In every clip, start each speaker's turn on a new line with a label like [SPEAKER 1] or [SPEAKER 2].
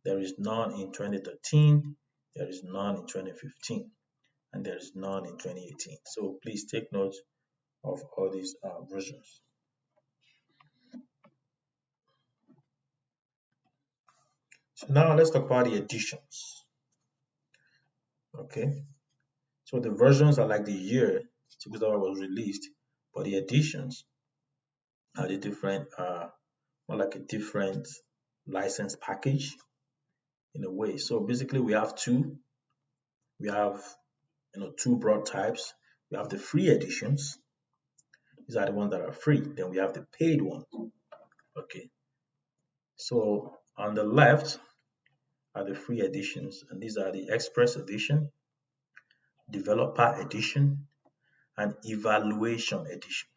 [SPEAKER 1] There is none in 2013, there is none in 2015, and there is none in 2018. So please take note of all these versions. So now let's talk about the editions. Okay, so the versions are like the year SQL Server was released, but the editions are the different, more like a different license package in a way. So basically, we have two. We have two broad types. We have the free editions. These are the ones that are free. Then we have the paid ones. Okay. So on the left are the free editions, and these are the Express edition, Developer edition, and Evaluation edition.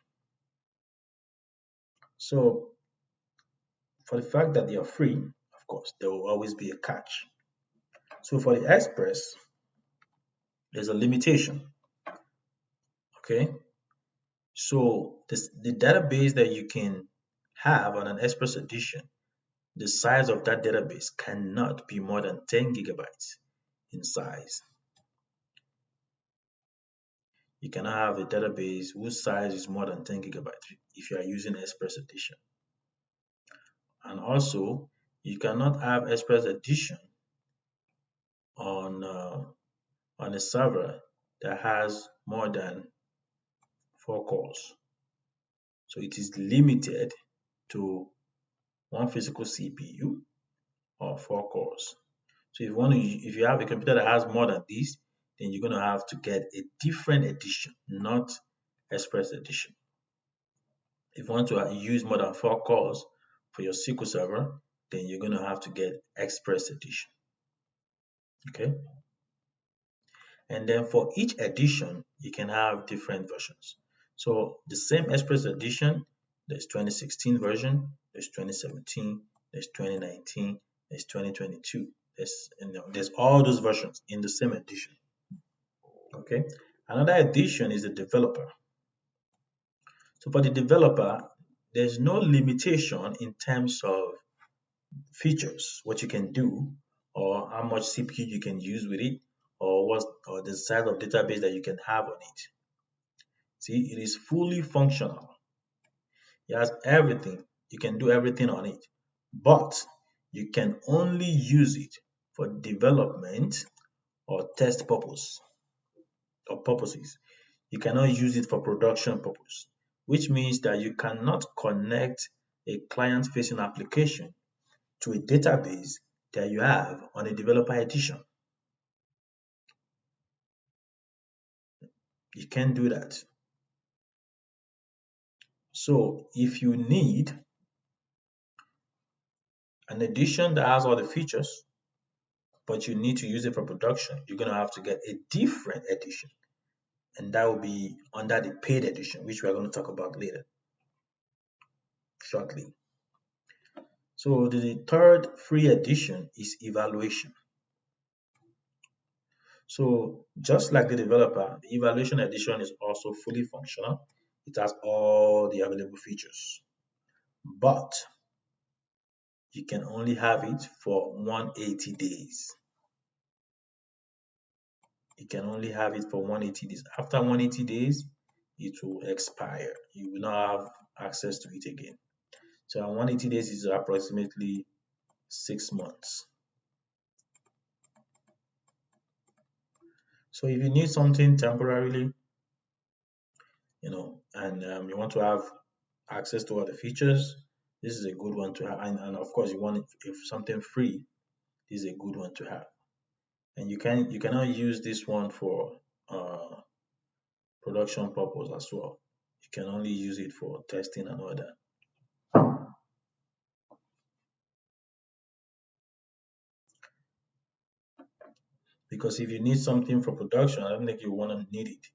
[SPEAKER 1] So for the fact that they are free, of course, there will always be a catch. So for the Express, there's a limitation. Okay. So the database that you can have on an Express edition, the size of that database cannot be more than 10 gigabytes in size. You cannot have a database whose size is more than 10 gigabytes if you are using Express edition. And also, you cannot have Express edition on a server that has more than 4 cores. So it is limited to one physical CPU or 4 cores. So if you have a computer that has more than this, then you're going to have to get a different edition, not Express edition. If you want to use more than 4 cores for your SQL Server, then you're going to have to get Express edition. Okay. And then for each edition, you can have different versions. So the same Express edition, there's 2016 version, there's 2017, there's 2019, there's 2022. There's all those versions in the same edition. Okay. Another edition is the developer. So for the developer, there's no limitation in terms of features, what you can do, or how much CPU you can use with it, or the size of database that you can have on it. See, it is fully functional. It has everything. You can do everything on it, but you can only use it for development or test purpose or purposes. You cannot use it for production purpose, which means that you cannot connect a client-facing application to a database that you have on a developer edition. You can't do that. So if you need an edition that has all the features, but you need to use it for production, you're going to have to get a different edition. And that will be under the paid edition, which we're going to talk about later, shortly. So the third free edition is evaluation. So just like the developer, the evaluation edition is also fully functional. It has all the available features, but you can only have it for 180 days. You can only have it for 180 days. After 180 days, it will expire. You will not have access to it again. So 180 days is approximately 6 months. So if you need something temporarily, and you want to have access to all the features, this is a good one to have. And of course, you want it, if something free, this is a good one to have. And you cannot use this one for production purpose as well. You can only use it for testing and all that. Because if you need something for production, I don't think you want to need it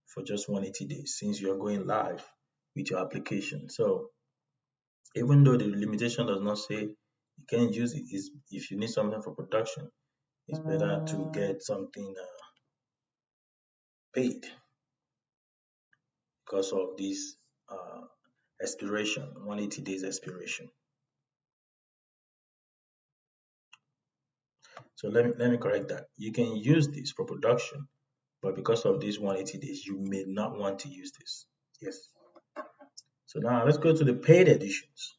[SPEAKER 1] for just 180 days since you're going live with your application. So even though the limitation does not say you can't use it, is if you need something for production, it's better to get something paid because of this expiration, 180 days expiration. So let me correct that. You can use this for production, but because of these 180 days, you may not want to use this. Yes. So now let's go to the paid editions.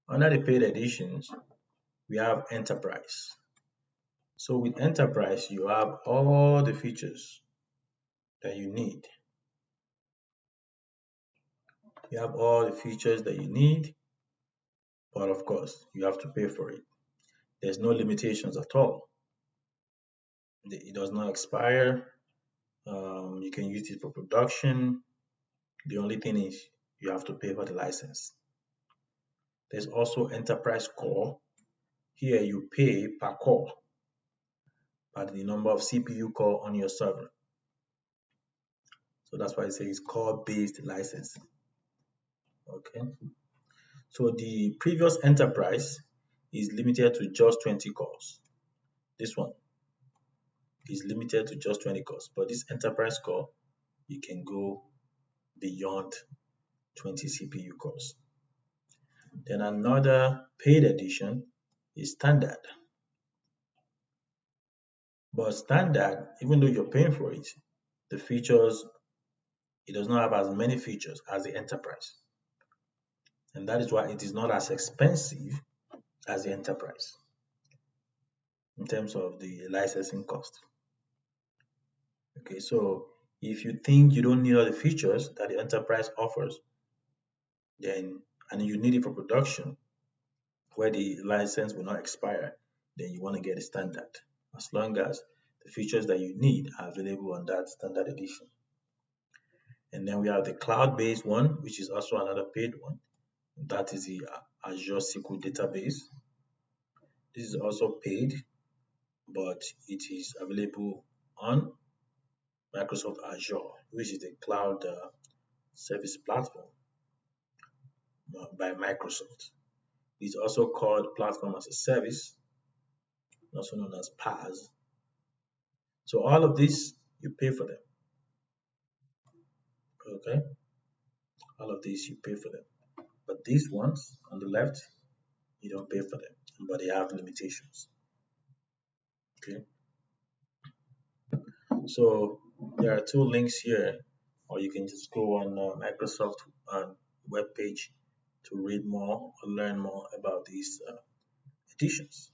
[SPEAKER 1] Under the paid editions, we have enterprise. So with enterprise, you have all the features that you need. You have all the features that you need, but of course, you have to pay for it. There's no limitations at all. It does not expire. You can use it for production. The only thing is you have to pay for the license. There's also enterprise core. Here you pay per core, by the number of CPU core on your server. So that's why it says core-based licensing. Okay. So the previous enterprise is limited to just 20 cores. This one is limited to just 20 cores, but this enterprise core, you can go beyond 20 CPU cores. Then another paid edition is standard. But standard, even though you're paying for it, the features, it does not have as many features as the enterprise. And that is why it is not as expensive as the enterprise in terms of the licensing cost. Okay, so if you think you don't need all the features that the enterprise offers, then and you need it for production where the license will not expire, then you want to get the standard. As long as the features that you need are available on that standard edition. And then we have the cloud-based one, which is also another paid one. That is the Azure SQL database. This is also paid, but it is available on Microsoft Azure, which is the cloud service platform by Microsoft. It's also called Platform as a Service, also known as PaaS. So all of these, you pay for them. Okay, all of these you pay for them. But these ones on the left, you don't pay for them, but they have limitations. Okay, so there are two links here, or you can just go on Microsoft web page to read more or learn more about these editions.